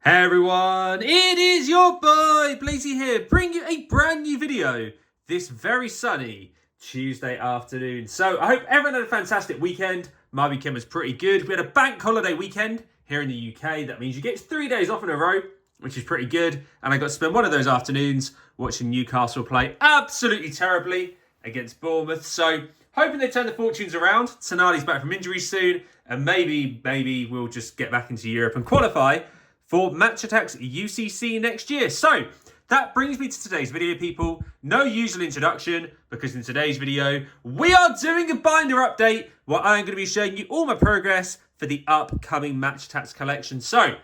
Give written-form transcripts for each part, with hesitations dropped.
Hey everyone, it is your boy Blazey here, bringing you a brand new video this very sunny Tuesday afternoon. So I hope everyone had a fantastic weekend. My weekend was pretty good. We had a bank holiday weekend here in the UK. That means you get 3 days off in a row, which is pretty good. And I got to spend one of those afternoons watching Newcastle play absolutely terribly against Bournemouth. So hoping they turn the fortunes around. Tonali's back from injury soon, and maybe we'll just get back into Europe and qualify for Match Attax UCC next year. So that brings me to today's video, people. No usual introduction, because in today's video, we are doing a binder update where I'm going to be showing you all my progress for the upcoming Match Attax collection. So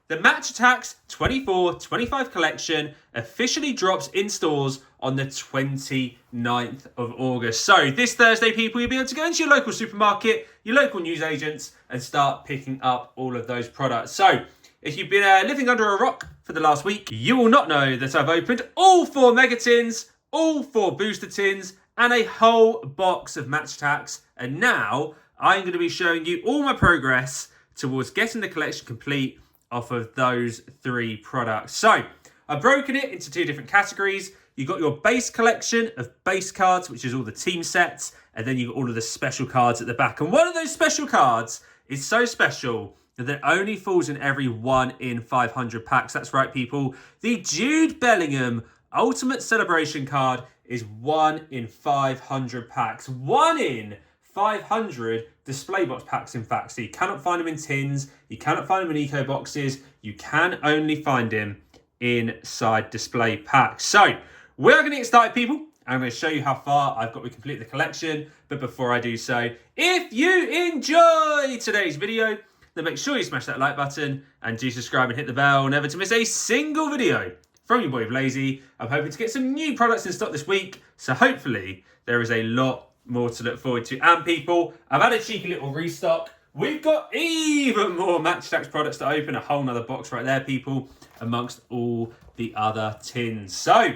the Match Attax 24-25 collection officially drops in stores on the 29th of August. So this Thursday, people, you'll be able to go into your local supermarket, your local newsagents, and start picking up all of those products. So if you've been living under a rock for the last week, you will not know that I've opened all 4 mega tins, all 4 booster tins, and a whole box of Match Attax. And now I'm going to be showing you all my progress towards getting the collection complete off of those 3 products. So I've broken it into 2 different categories. You've got your base collection of base cards, which is all the team sets, and then you've got all of the special cards at the back. And one of those special cards is so special that only falls in every 1 in 500 packs. That's right, people. The Jude Bellingham Ultimate Celebration card is 1 in 500 packs. 1 in 500 display box packs, in fact. So you cannot find them in tins. You cannot find them in eco boxes. You can only find them inside display packs. So we're going to get started, people. I'm going to show you how far I've got to complete the collection. But before I do so, if you enjoy today's video, then make sure you smash that like button and do subscribe and hit the bell, never to miss a single video from your boy Blazey. I'm hoping to get some new products in stock this week, so hopefully there is a lot more to look forward to. And people, I've had a cheeky little restock. We've got even more Match Attax products to open, a whole nother box right there, people, amongst all the other tins. So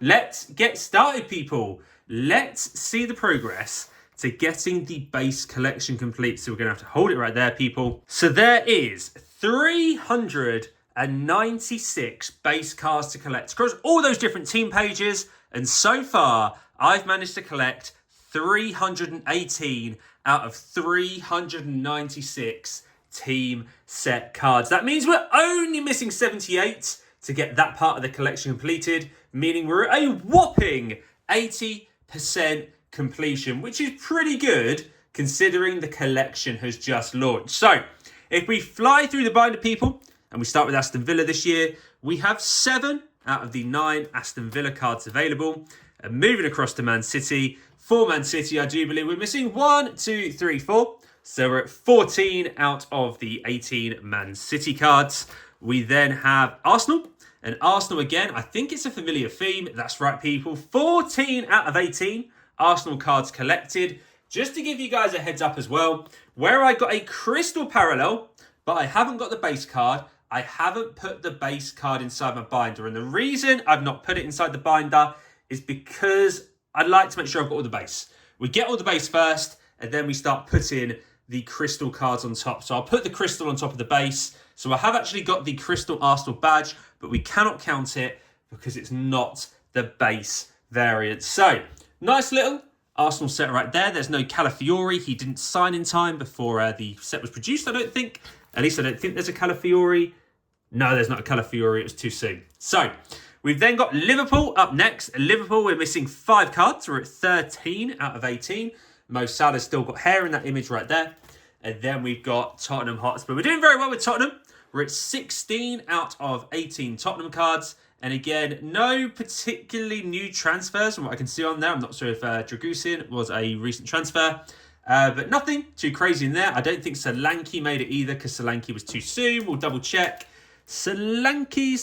let's get started, people. Let's see the progress to getting the base collection complete. So we're going to have to hold it right there, people. So there is 396 base cards to collect across all those different team pages. And so far, I've managed to collect 318 out of 396 team set cards. That means we're only missing 78 to get that part of the collection completed, meaning we're at a whopping 80% completion, which is pretty good considering the collection has just launched. So if we fly through the binder, people, and we start with Aston Villa this year, we have 7 out of the 9 Aston Villa cards available. And moving across to Man City, for Man City, I do believe we're missing 1, 2, 3, 4. So we're at 14 out of the 18 Man City cards. We then have Arsenal. And Arsenal, again, I think it's a familiar theme. That's right, people. 14 out of 18 Arsenal cards collected. Just to give you guys a heads up as well, where I got a crystal parallel, but I haven't got the base card, I haven't put the base card inside my binder. And the reason I've not put it inside the binder is because I'd like to make sure I've got all the base. We get all the base first, and then we start putting the crystal cards on top. So I'll put the crystal on top of the base. So I have actually got the crystal Arsenal badge, but we cannot count it because it's not the base variant. So nice little Arsenal set right there. There's no Calafiori. He didn't sign in time before the set was produced, I don't think. At least I don't think there's a Calafiori. No, there's not a Calafiori. It was too soon. So we've then got Liverpool up next. Liverpool, we're missing 5 cards. We're at 13 out of 18. Mo Salah's still got hair in that image right there. And then we've got Tottenham Hotspur. We're doing very well with Tottenham. We're at 16 out of 18 Tottenham cards. And again, no particularly new transfers from what I can see on there. I'm not sure if Dragusin was a recent transfer. But nothing too crazy in there. I don't think Solanke made it either because Solanke was too soon. We'll double check. Solanke.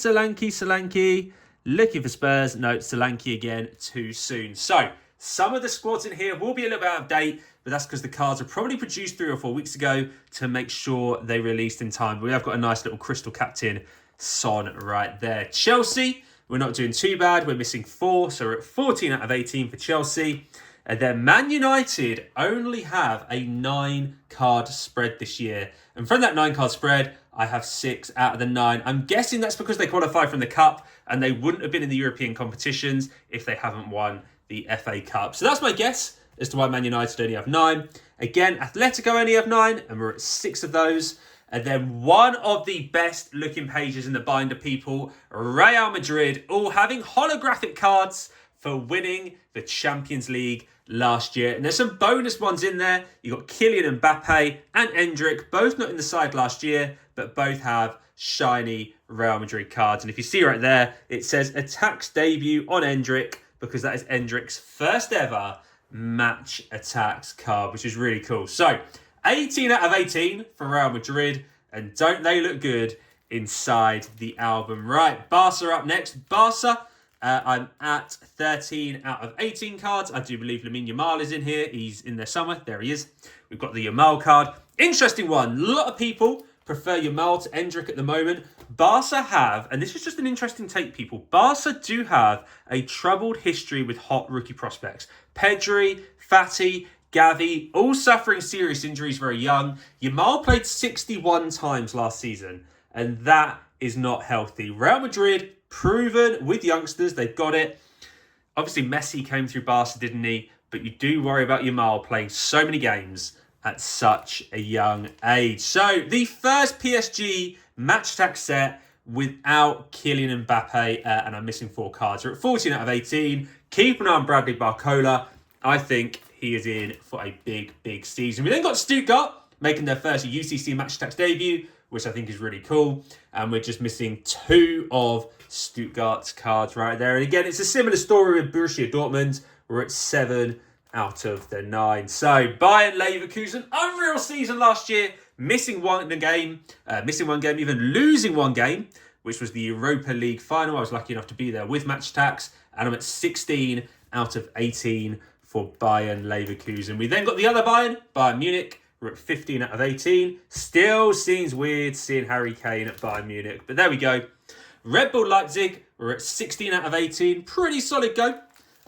Looking for Spurs. No, Solanke again, too soon. So some of the squads in here will be a little bit out of date, but that's because the cards were probably produced 3 or 4 weeks ago to make sure they released in time. But we have got a nice little crystal captain Son right there. Chelsea, we're not doing too bad. We're missing 4, so we're at 14 out of 18 for Chelsea. And then Man United only have a 9-card spread this year. And from that 9-card spread, I have 6 out of the 9. I'm guessing that's because they qualified from the Cup and they wouldn't have been in the European competitions if they haven't won the FA Cup. So that's my guess as to why Man United only have 9. Again, Atletico only have 9, and we're at 6 of those. And then one of the best looking pages in the binder, people, Real Madrid, all having holographic cards for winning the Champions League last year. And there's some bonus ones in there. You've got Kylian Mbappe and Endrick, both not in the side last year, but both have shiny Real Madrid cards. And if you see right there, it says Attax debut on Endrick, because that is Endrick's first ever Match Attax card, which is really cool. So 18 out of 18 for Real Madrid, and don't they look good inside the album? Right, Barca up next. Barca, I'm at 13 out of 18 cards. I do believe Lamine Yamal is in here. He's in there somewhere. There he is. We've got the Yamal card. Interesting one. A lot of people prefer Yamal to Endrick at the moment. Barca have, and this is just an interesting take, people, Barca do have a troubled history with hot rookie prospects. Pedri, Fati, Gavi, all suffering serious injuries very young. Yamal played 61 times last season, and that is not healthy. Real Madrid, proven with youngsters, they've got it. Obviously, Messi came through Barca, didn't he? But you do worry about Yamal playing so many games at such a young age. So, the first PSG Match Attax set without Kylian Mbappe, and I'm missing 4 cards. We're at 14 out of 18. Keep an eye on Bradley Barcola. I think he is in for a big, big season. We then got Stuttgart making their first UCC Match Attax debut, which I think is really cool. And we're just missing 2 of Stuttgart's cards right there. And again, it's a similar story with Borussia Dortmund. We're at 7 out of the 9. So Bayern Leverkusen, unreal season last year, missing one game, even losing one game, which was the Europa League final. I was lucky enough to be there with Match Attax, and I'm at 16 out of 18 for Bayern Leverkusen. We then got the other Bayern Munich. We're at 15 out of 18. Still seems weird seeing Harry Kane at Bayern Munich, but there we go. Red Bull Leipzig, we're at 16 out of 18. Pretty solid go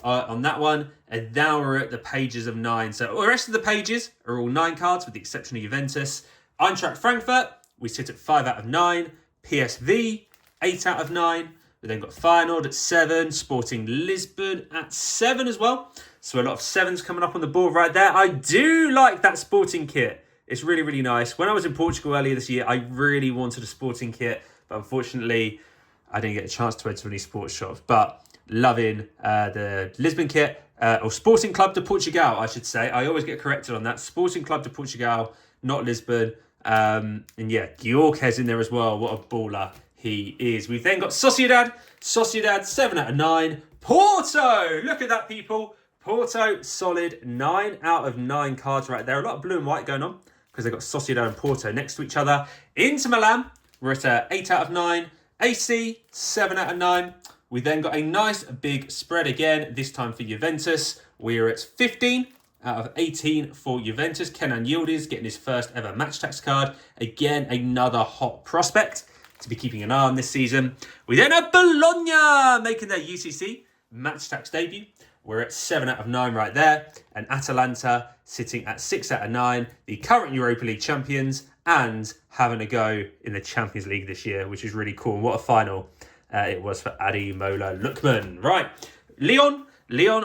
on that one. And now we're at the pages of 9. So the rest of the pages are all 9 cards, with the exception of Juventus. Eintracht Frankfurt, we sit at 5 out of 9. PSV, 8 out of 9. We then got Feyenoord at 7. Sporting Lisbon at 7 as well. So a lot of 7s coming up on the board right there. I do like that Sporting kit. It's really, really nice. When I was in Portugal earlier this year, I really wanted a Sporting kit. But unfortunately, I didn't get a chance to enter any sports shops. But loving the Lisbon kit. Or Sporting Club de Portugal, I should say. I always get corrected on that. Sporting Club de Portugal, not Lisbon. And yeah, Gyökeres in there as well. What a baller he is. We've then got Sociedad. Sociedad, 7 out of 9. Porto! Look at that, people. Porto, solid 9 out of 9 cards right there. A lot of blue and white going on because they've got Sociedad and Porto next to each other. Inter Milan, we're at 8 out of 9. AC, 7 out of 9. We then got a nice big spread again, this time for Juventus. We're at 15 out of 18 for Juventus. Kenan Yildiz getting his first ever Match Attax card. Again, another hot prospect to be keeping an eye on this season. We then have Bologna making their UCC Match Attax debut. We're at 7 out of 9 right there. And Atalanta sitting at 6 out of 9. The current Europa League champions and having a go in the Champions League this year, which is really cool. And what a final it was for Ademola Lookman. Right, Lyon,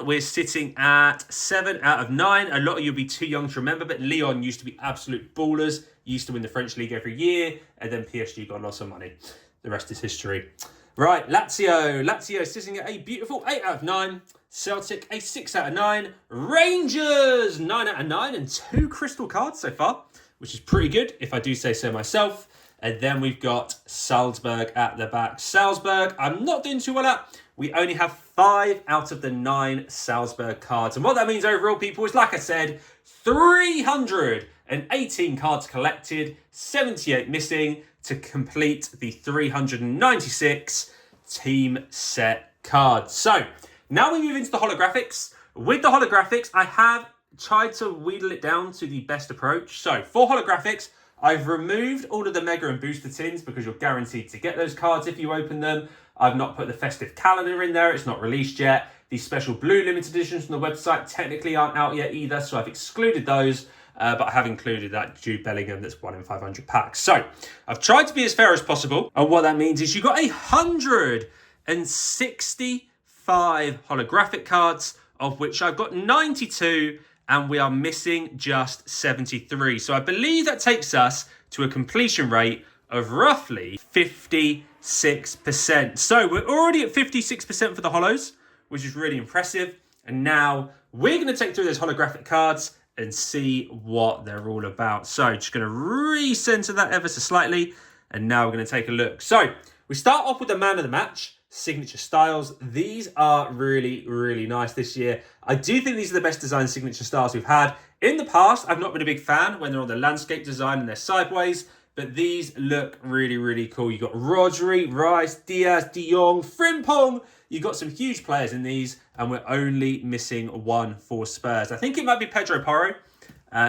we're sitting at 7 out of 9. A lot of you'll be too young to remember, but Lyon used to be absolute ballers. Used to win the French league every year, and then PSG got lots of money. The rest is history. Right, Lazio sitting at a beautiful 8 out of 9. Celtic, a 6 out of 9. Rangers, 9 out of 9, and 2 crystal cards so far, which is pretty good, if I do say so myself. And then we've got Salzburg at the back. Salzburg, I'm not doing too well at. We only have 5 out of the 9 Salzburg cards. And what that means overall, people, is, like I said, 318 cards collected, 78 missing to complete the 396 team set cards. So, now we move into the holographics. With the holographics, I have tried to wheedle it down to the best approach. So, for holographics, I've removed all of the Mega and Booster tins because you're guaranteed to get those cards if you open them. I've not put the festive calendar in there. It's not released yet. The special blue limited editions from the website technically aren't out yet either, so I've excluded those. but I have included that Jude Bellingham that's 1 in 500 packs. So I've tried to be as fair as possible. And what that means is you got 165 holographic cards, of which I've got 92, and we are missing just 73. So I believe that takes us to a completion rate of roughly 56%. So we're already at 56% for the holos, which is really impressive. And now we're going to take through those holographic cards and see what they're all about. So just going to recenter that ever so slightly. And now we're going to take a look. So we start off with the man of the match, signature styles. These are really, really nice this year. I do think these are the best design signature styles we've had. In the past, I've not been a big fan when they're on the landscape design and they're sideways. But these look really, really cool. You've got Rodri, Rice, Diaz, De Jong, Frimpong. You've got some huge players in these, and we're only missing one for Spurs. I think it might be Pedro Porro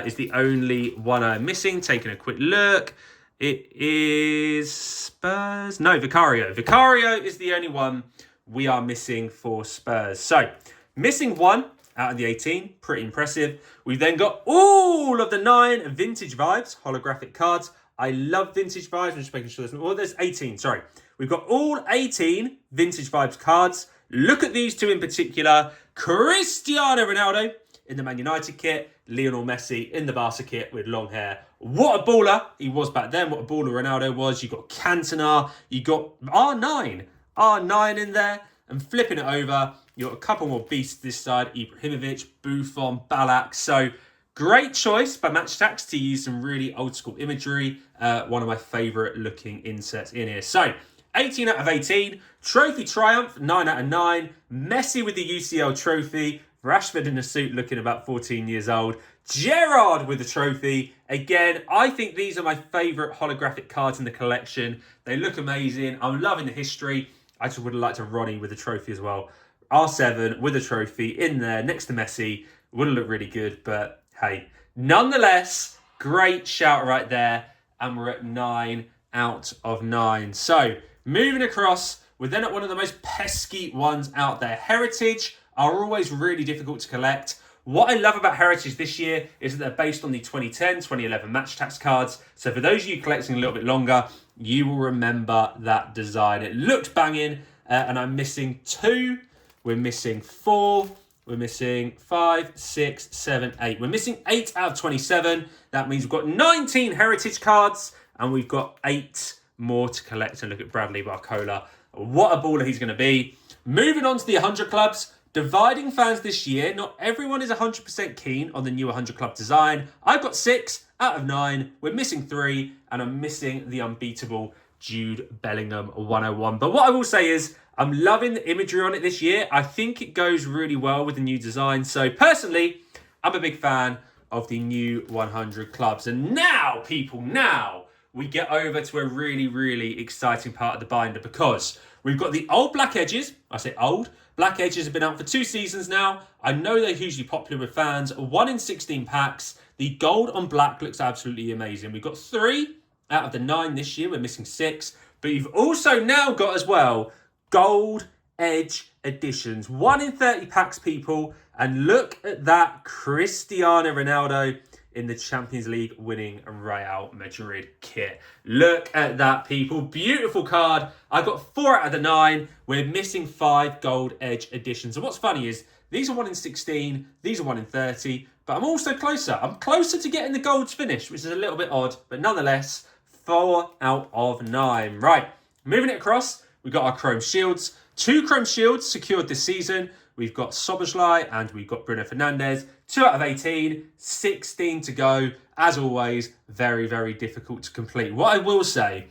is the only one I'm missing. Taking a quick look. It is Spurs. No, Vicario. Vicario is the only one we are missing for Spurs. So, missing one out of the 18. Pretty impressive. We've then got all of the 9 vintage vibes, holographic cards. I love vintage vibes. I'm just making sure there's 18, sorry. We've got all 18 vintage vibes cards. Look at these two in particular. Cristiano Ronaldo in the Man United kit. Lionel Messi in the Barca kit with long hair. What a baller he was back then. What a baller Ronaldo was. You got Cantona. You got R9. R9 in there. And flipping it over, you got a couple more beasts this side. Ibrahimovic, Buffon, Ballack. So great choice by Match Attax to use some really old school imagery. One of my favourite looking inserts in here. So 18 out of 18. Trophy Triumph, 9 out of 9. Messi with the UCL trophy. Rashford in a suit looking about 14 years old. Gerrard with the trophy. Again, I think these are my favourite holographic cards in the collection. They look amazing. I'm loving the history. I just would have liked a Ronnie with a trophy as well. R7 with a trophy in there next to Messi. Would have looked really good, but hey. Nonetheless, great shout right there. And we're at 9 out of 9. So, moving across, we're then at one of the most pesky ones out there. Heritage are always really difficult to collect. What I love about Heritage this year is that they're based on the 2010, 2011 Match Attax cards. So for those of you collecting a little bit longer, you will remember that design. It looked banging, and I'm missing 2. We're missing 4. We're missing 5, 6, 7, 8. We're missing 8 out of 27. That means we've got 19 Heritage cards, and we've got 8 more to collect. And look at Bradley Barcola. What a baller he's going to be. Moving on to the 100 clubs. Dividing fans this year. Not everyone is 100% keen on the new 100 club design. I've got 6 out of 9. We're missing 3. And I'm missing the unbeatable Jude Bellingham 101. But what I will say is, I'm loving the imagery on it this year. I think it goes really well with the new design. So personally, I'm a big fan of the new 100 clubs. And now, people, now we get over to a really, really exciting part of the binder, because we've got the old black edges. I say old. Black edges have been out for 2 seasons now. I know they're hugely popular with fans. 1 in 16 packs. The gold on black looks absolutely amazing. We've got 3 out of the 9 this year. We're missing 6. But you've also now got as well gold edge editions. 1 in 30 packs, people. And look at that Cristiano Ronaldo in the Champions League winning Real Madrid kit. Look at that, people. Beautiful card. I got 4 out of the 9. We're missing 5 gold edge editions. And what's funny is these are 1 in 16. These are 1 in 30. But I'm also closer. I'm closer to getting the golds finished, which is a little bit odd. But nonetheless, 4 out of 9. Right, moving it across. We've got our Chrome Shields. 2 Chrome Shields secured this season. We've got Szoboszlai and we've got Bruno Fernandes. 2 out of 18, 16 to go. As always, very, very difficult to complete. What I will say,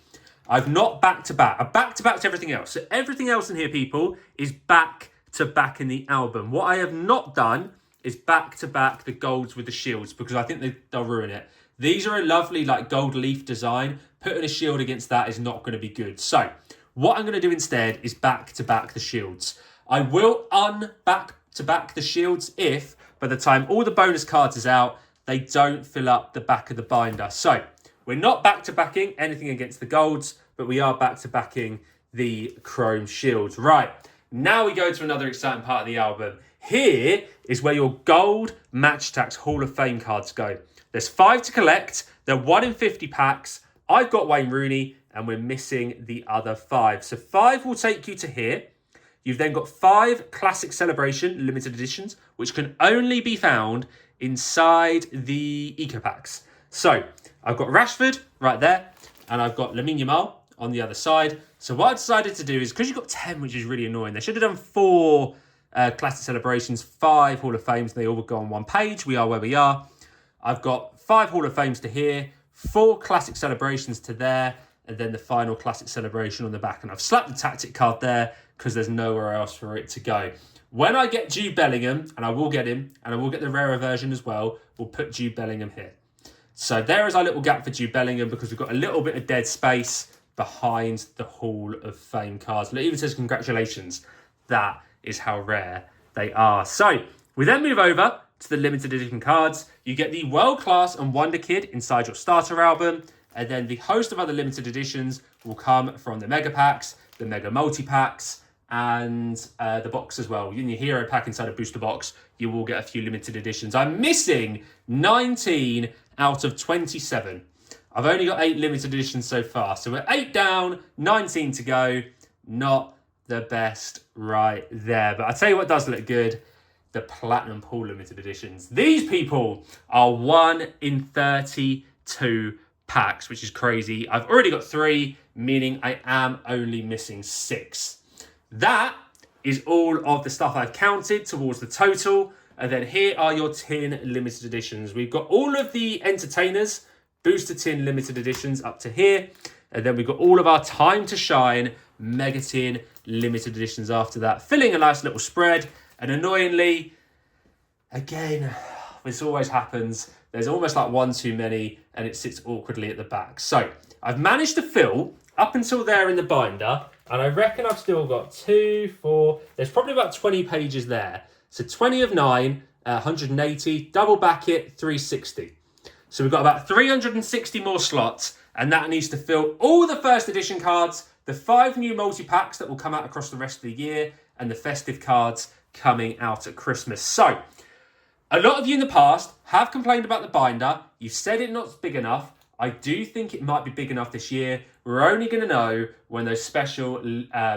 I've not back-to-back. I've back-to-backed everything else. So everything else in here, people, is back-to-back in the album. What I have not done is back-to-back the golds with the shields, because I think they'll ruin it. These are a lovely like gold leaf design. Putting a shield against that is not going to be good. So what I'm going to do instead is back-to-back the shields. I will unback-to-back the shields if, by the time all the bonus cards is out, they don't fill up the back of the binder. So we're not back-to-backing anything against the golds, but we are back-to-backing the Chrome Shields. Right, now we go to another exciting part of the album. Here is where your gold Match Attax Hall of Fame cards go. There's 5 to collect. They're 1 in 50 packs. I've got Wayne Rooney, and we're missing the other 5. So 5 will take you to here. You've then got 5 Classic Celebration limited editions, which can only be found inside the Eco Packs. So I've got Rashford right there, and I've got Lamine Yamal on the other side. So what I decided to do is, because you've got 10, which is really annoying, they should have done 4 Classic Celebrations, 5 Hall of Fames, and they all would go on one page. We are where we are. I've got 5 Hall of Fames to here, 4 Classic Celebrations to there, and then the final Classic Celebration on the back. And I've slapped the tactic card there because there's nowhere else for it to go. When I get Jude Bellingham, and I will get him, and I will get the rarer version as well, we'll put Jude Bellingham here. So there is our little gap for Jude Bellingham because we've got a little bit of dead space behind the Hall of Fame cards. And it even says congratulations. That is how rare they are. So we then move over to the limited edition cards. You get the World Class and Wonder Kid inside your starter album. And then the host of other limited editions will come from the Mega Packs, the Mega Multi-Packs, and the box as well. In your Hero Pack inside a booster box, you will get a few limited editions. I'm missing 19 out of 27. I've only got 8 limited editions so far. So we're 8 down, 19 to go. Not the best right there. But I'll tell you what does look good. The Platinum Pool limited editions. These people are 1 in 32 packs, which is crazy. I've already got 3, meaning I am only missing 6. That is all of the stuff I've counted towards the total. And then here are your tin limited editions. We've got all of the Entertainers Booster Tin limited editions up to here. And then we've got all of our Time to Shine Mega Tin limited editions after that, filling a nice little spread. And annoyingly, again, this always happens. There's almost like 1 too many and it sits awkwardly at the back. So I've managed to fill up until there in the binder. And I reckon I've still got 2, 4, there's probably about 20 pages there. So 20 of 9, 180, double back it, 360. So we've got about 360 more slots, and that needs to fill all the first edition cards, the 5 new multi-packs that will come out across the rest of the year, and the festive cards coming out at Christmas. So a lot of you in the past have complained about the binder. You've said it's not big enough. I do think it might be big enough this year. We're only going to know when those special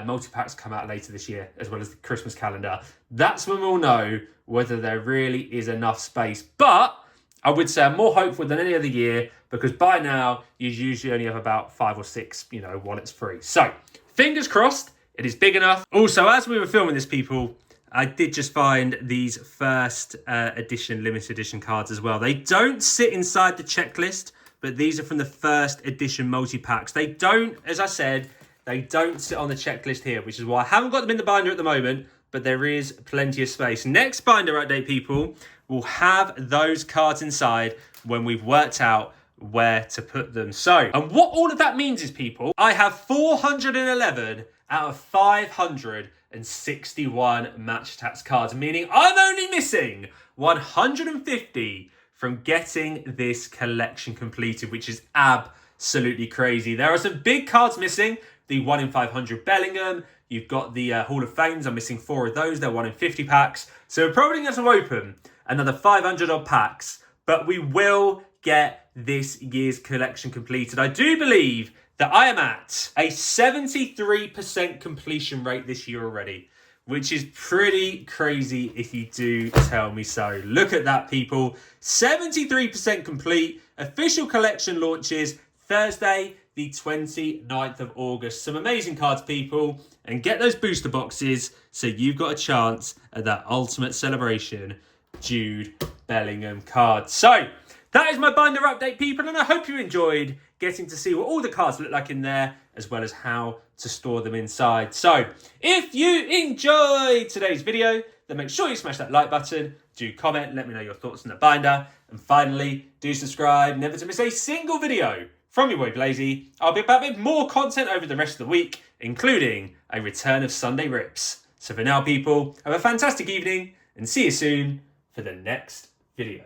multi-packs come out later this year, as well as the Christmas calendar. That's when we'll know whether there really is enough space. But I would say I'm more hopeful than any other year because by now you usually only have about 5 or 6, wallets free. So fingers crossed, it is big enough. Also, as we were filming this, people, I did just find these first edition, limited edition cards as well. They don't sit inside the checklist, but these are from the first edition multi-packs. They don't, as I said, they don't sit on the checklist here, which is why I haven't got them in the binder at the moment, but there is plenty of space. Next binder update, people, will have those cards inside when we've worked out where to put them. So, and what all of that means is, people, I have 411 out of 561 Match Attax cards, meaning I'm only missing 150 from getting this collection completed, which is absolutely crazy. There are some big cards missing. The 1 in 500 Bellingham. You've got the Hall of Fames. I'm missing 4 of those. They're 1 in 50 packs. So we're probably going to open another 500 odd packs, but we will get this year's collection completed. I do believe that I am at a 73% completion rate this year already, which is pretty crazy if you do tell me so. Look at that, people. 73% complete. Official collection launches Thursday, the 29th of August. Some amazing cards, people. And get those booster boxes so you've got a chance at that ultimate celebration Jude Bellingham card. So that is my binder update, people. And I hope you enjoyed getting to see what all the cards look like in there, as well as how to store them inside. So if you enjoyed today's video, then make sure you smash that like button, do comment, let me know your thoughts on the binder, and finally, do subscribe, never to miss a single video from your boy Blazey. I'll be back with more content over the rest of the week, including a return of Sunday Rips. So for now, people, have a fantastic evening, and see you soon for the next video.